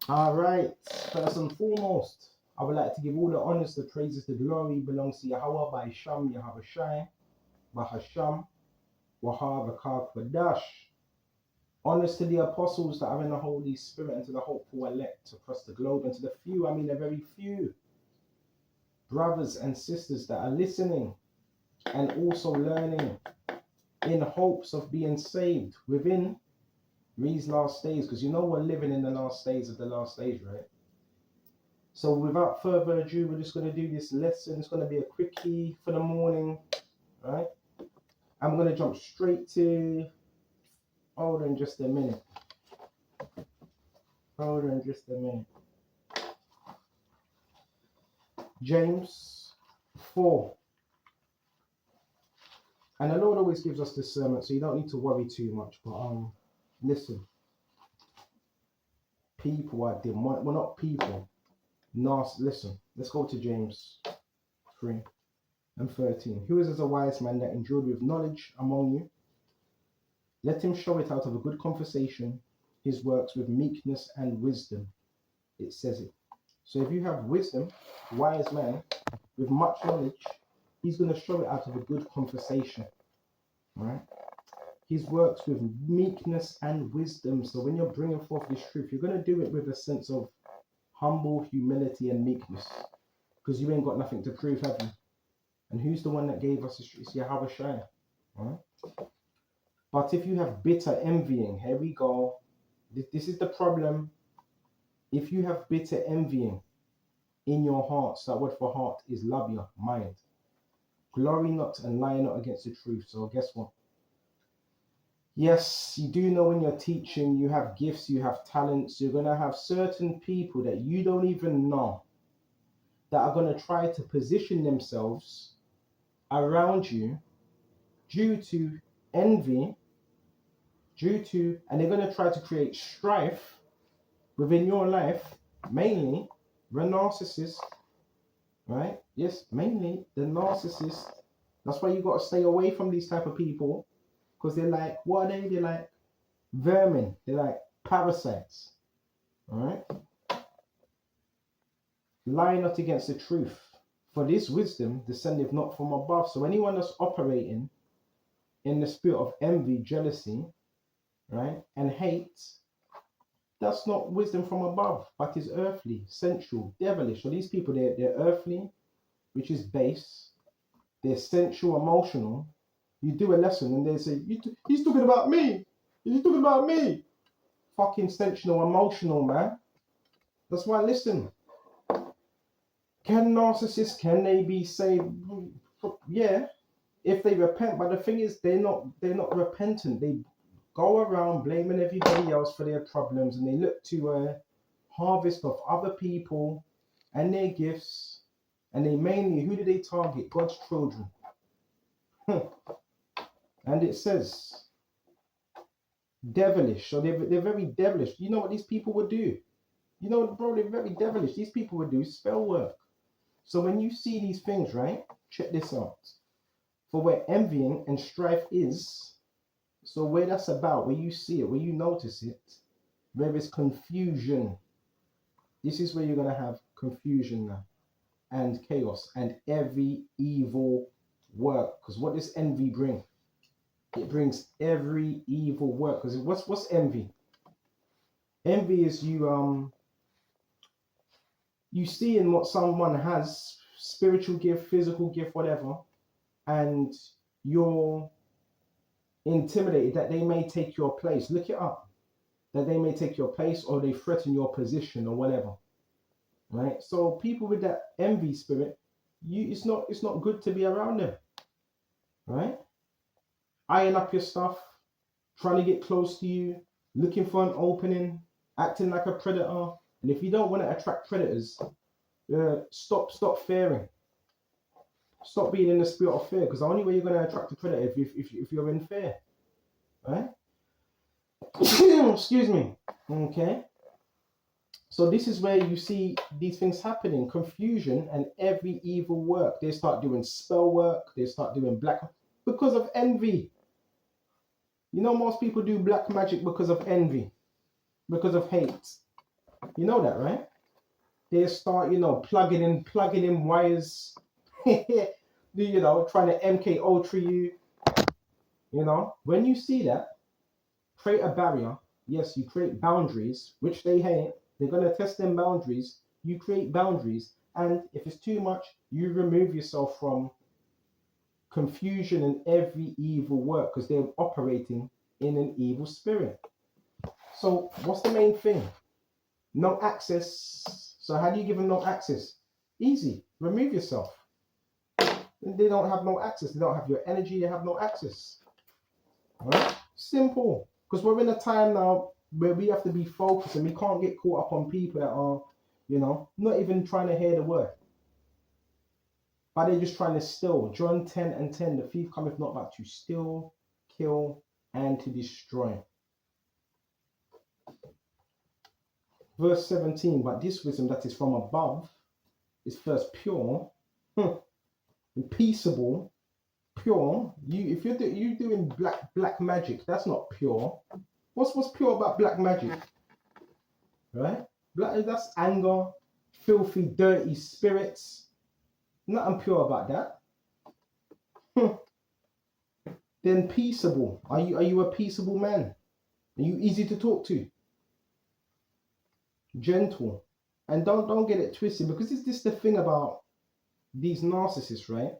All right. First and foremost, I would like to give all the honors, the praises, the glory belongs to Yahweh by Sham, Yahweh Shai, Bahasham, Wahab, Kwadash. Honors to the apostles that are in the Holy Spirit and to the hopeful elect across the globe and to the few, I mean the very few brothers and sisters that are listening and also learning in hopes of being saved within these last days, because you know we're living in the last days of the last days, right? So without further ado, we're just going to do this lesson. It's going to be a quickie for the morning, right? I'm going to jump straight to, hold on just a minute. Hold on just a minute. James 4. And the Lord always gives us discernment, so you don't need to worry too much. But listen, people are demonic. Well, not people. Nasty. Listen, let's go to James 3 and 13. Who is as a wise man that endured with knowledge among you? Let him show it out of a good conversation, his works with meekness and wisdom. It says it. So if you have wisdom, wise man, with much knowledge, he's going to show it out of a good conversation, right? His works with meekness and wisdom. So when you're bringing forth this truth, you're going to do it with a sense of humble humility and meekness, because you ain't got nothing to prove, have you? And who's the one that gave us this? It's Yahweh Shai, right? But if you have bitter envying, here we go. This is the problem. If you have bitter envying in your hearts, that word for heart is labia, mind. Glory not and lie not against the truth. So guess what? Yes, you do know when you're teaching, you have gifts, you have talents. You're going to have certain people that you don't even know that are going to try to position themselves around you due to envy, and they're going to try to create strife within your life, mainly the narcissist, right? Yes, mainly the narcissist. That's why you got to stay away from these type of people, because they're like, what are they? They're like vermin. They're like parasites, all right? Lie not against the truth, for this wisdom descendeth not from above. So anyone that's operating in the spirit of envy, jealousy, right, and hate, that's not wisdom from above, but is earthly, sensual, devilish. So these people, they're earthly, which is base. They're sensual, emotional. You do a lesson and they say, he's talking about me. He's talking about me. Fucking sensual, emotional, man. That's why, listen, can narcissists, can they be saved? Yeah, if they repent. But the thing is, they're not repentant. They go around blaming everybody else for their problems, and they look to a harvest of other people and their gifts, and they mainly, who do they target? God's children. And it says devilish, so they're very devilish. You know what these people would do? You know, bro, they're very devilish. These people would do spell work. So when you see these things, right, check this out. For where envying and strife is, so where that's about, where you see it, where you notice it, there is confusion. This is where you're going to have confusion now, and chaos, and every evil work. Because what does envy bring? It brings every evil work. Because what's envy? Envy is you see in what someone has, spiritual gift, physical gift, whatever, and you're intimidated that they may take your place. Look it up. That they may take your place, or they threaten your position, or whatever. Right? So people with that envy spirit, it's not good to be around them. Right? Eyeing up your stuff, trying to get close to you, looking for an opening, acting like a predator. And if you don't want to attract predators, stop fearing. Stop being in the spirit of fear, because the only way you're going to attract a predator if you're in fear, right? Excuse me. Okay. So this is where you see these things happening, confusion and every evil work. They start doing spell work. They start doing black because of envy. You know, most people do black magic because of envy, because of hate. You know that, right? They start, plugging in wires, trying to MK Ultra you, When you see that, create a barrier. Yes, you create boundaries, which they hate. They're going to test them boundaries. You create boundaries. And if it's too much, you remove yourself from confusion and every evil work because they're operating in an evil spirit. So, what's the main thing? No access. So, how do you give them no access? Easy. Remove yourself. They don't have no access. They don't have your energy. They have no access. All right? Simple. Because we're in a time now where we have to be focused and we can't get caught up on people that are, not even trying to hear the word. But they're just trying to steal. John 10:10, the thief cometh not but to steal, kill, and to destroy. Verse 17, but this wisdom that is from above is first pure, peaceable, pure. If you're doing black magic, that's not pure. What's pure about black magic? Right? That's anger, filthy, dirty spirits. Nothing pure about that. Then peaceable. Are you a peaceable man? Are you easy to talk to? Gentle. And don't get it twisted, because it's this the thing about these narcissists, right?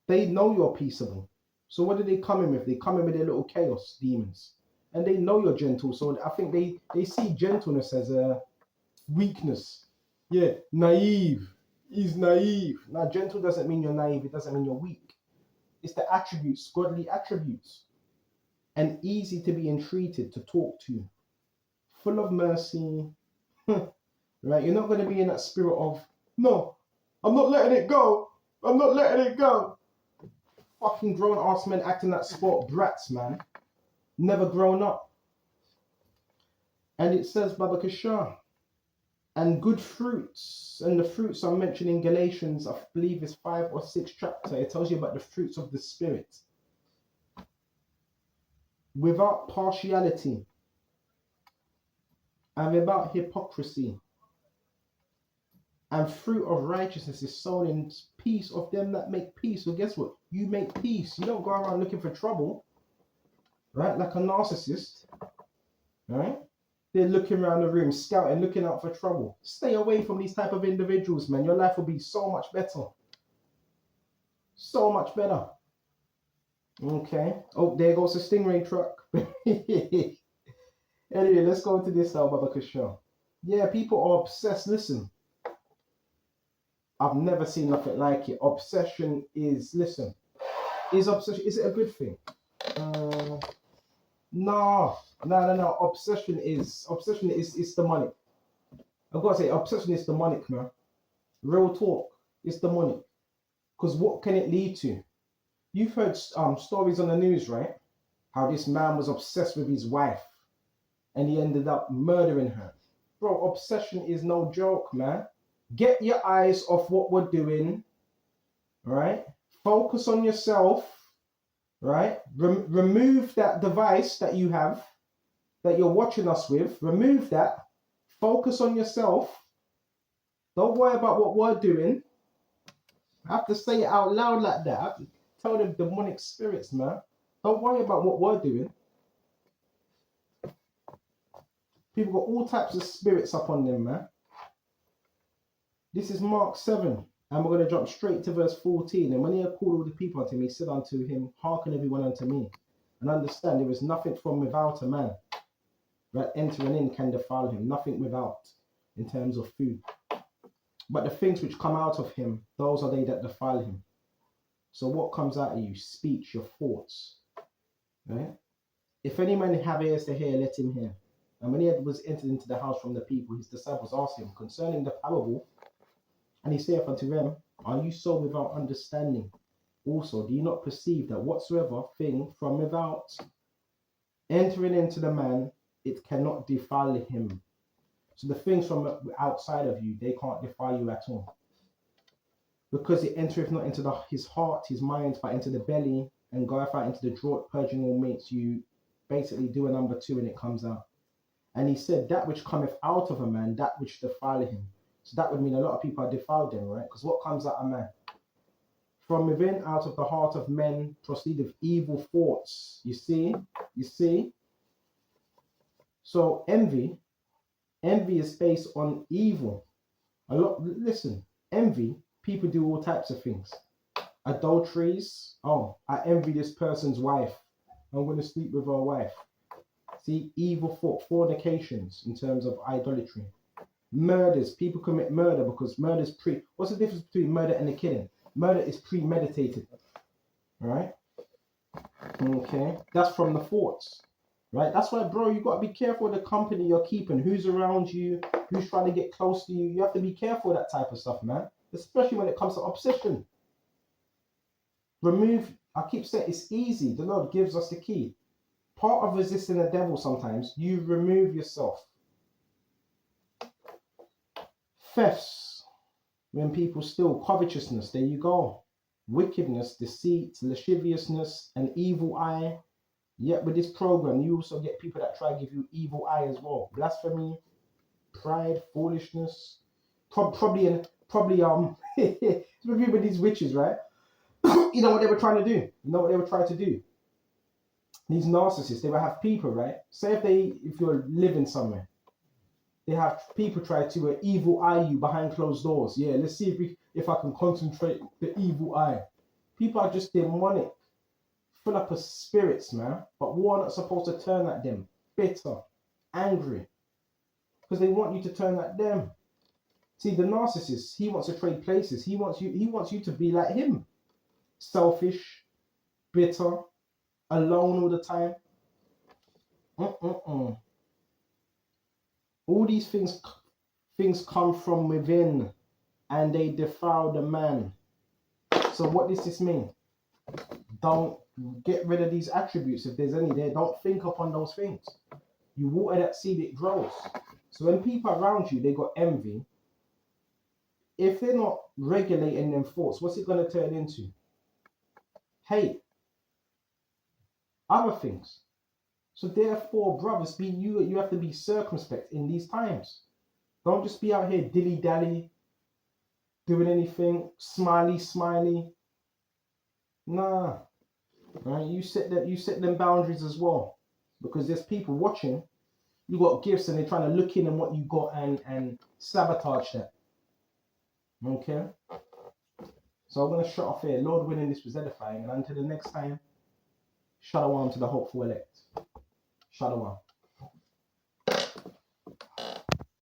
They know you're peaceable. So what do they come in with? They come in with their little chaos demons. And they know you're gentle. So I think they see gentleness as a weakness. Yeah, naive. He's naive. Now, gentle doesn't mean you're naive. It doesn't mean you're weak. It's the attributes, godly attributes. And easy to be entreated, to talk to. Full of mercy. Right? You're not going to be in that spirit of, no, I'm not letting it go. I'm not letting it go. Fucking grown-ass men acting like sport brats, man. Never grown up. And it says, Baba Kishar, and good fruits. And the fruits are mentioned in Galatians, I believe it's 5 or 6 chapter. It tells you about the fruits of the Spirit. Without partiality. And without hypocrisy. And fruit of righteousness is sown in peace of them that make peace. So guess what? You make peace. You don't go around looking for trouble. Right? Like a narcissist. Right? They're looking around the room, scouting, looking out for trouble. Stay away from these type of individuals, man. Your life will be so much better. So much better. Okay. Oh, there goes the Stingray truck. Anyway, let's go to this now, Baba Kishore. Yeah, people are obsessed. Listen. I've never seen nothing like it. Obsession is, listen, is it a good thing? No. Obsession is demonic. I've got to say, obsession is demonic, man. Real talk, it's demonic. Because what can it lead to? You've heard stories on the news, right? How this man was obsessed with his wife and he ended up murdering her. Bro, obsession is no joke, man. Get your eyes off what we're doing, right? Focus on yourself, right? Remove that device that you have, that you're watching us with. Remove that. Focus on yourself. Don't worry about what we're doing. I have to say it out loud like that. I have to tell them demonic spirits, man. Don't worry about what we're doing. People got all types of spirits up on them, man. This is Mark 7, and we're going to jump straight to verse 14. And when he had called all the people unto him, he said unto him, hearken everyone unto me, and understand there is nothing from without a man that entering in can defile him. Nothing without, in terms of food. But the things which come out of him, those are they that defile him. So what comes out of you? Speech, your thoughts. Right? If any man have ears to hear, let him hear. And when he was entered into the house from the people, his disciples asked him concerning the parable. And he saith unto them, are you so without understanding? Also, do you not perceive that whatsoever thing from without entering into the man, it cannot defile him? So the things from outside of you, they can't defile you at all. Because it entereth not into his heart, his mind, but into the belly, and goeth out into the draught, purging all mates. You basically do a number 2 and it comes out. And he said, that which cometh out of a man, that which defileth him. So that would mean a lot of people are defiled then, right? Because what comes out of man? From within, out of the heart of men, proceedeth evil thoughts. You see? You see? So envy is based on evil. Listen, envy, people do all types of things. Adulteries. Oh, I envy this person's wife. I'm going to sleep with her wife. See, evil thought, fornications in terms of idolatry. Murders, people commit murder because murder's what's the difference between murder and a killing? Murder is premeditated, right? Okay, that's from the thoughts, right? That's why, bro, you got to be careful of the company you're keeping, who's around you, who's trying to get close to you. You have to be careful of that type of stuff, man, especially when it comes to obsession. I keep saying it's easy. The Lord gives us the key. Part of resisting the devil sometimes, you remove yourself. Thefts, when people steal, covetousness, there you go. Wickedness, deceit, lasciviousness, an evil eye. Yet with this program, you also get people that try to give you evil eye as well. Blasphemy, pride, foolishness. Probably with these witches, right? You know what they were trying to do? These narcissists, they will have people, right? Say if you're living somewhere, they have people try to evil eye you behind closed doors. Yeah, let's see if I can concentrate the evil eye. People are just demonic, full up of spirits, man. But we're not supposed to turn at them, bitter, angry, because they want you to turn at them. See, the narcissist, he wants to trade places. He wants you to be like him, selfish, bitter, alone all the time. All these things come from within, and they defile the man. So what does this mean? Don't get rid of these attributes if there's any there. Don't think upon those things. You water that seed, it grows. So when people around you, they got envy, if they're not regulating them thoughts, what's it going to turn into? Hate. Other things. So therefore, brothers, you have to be circumspect in these times. Don't just be out here dilly-dally, doing anything, smiley. Nah. Right? You set them boundaries as well. Because there's people watching. You got gifts and they're trying to look in on what you got and sabotage that. Okay? So I'm going to shut off here. Lord willing, this was edifying. And until the next time, Shalom to the hopeful elect. Shalom.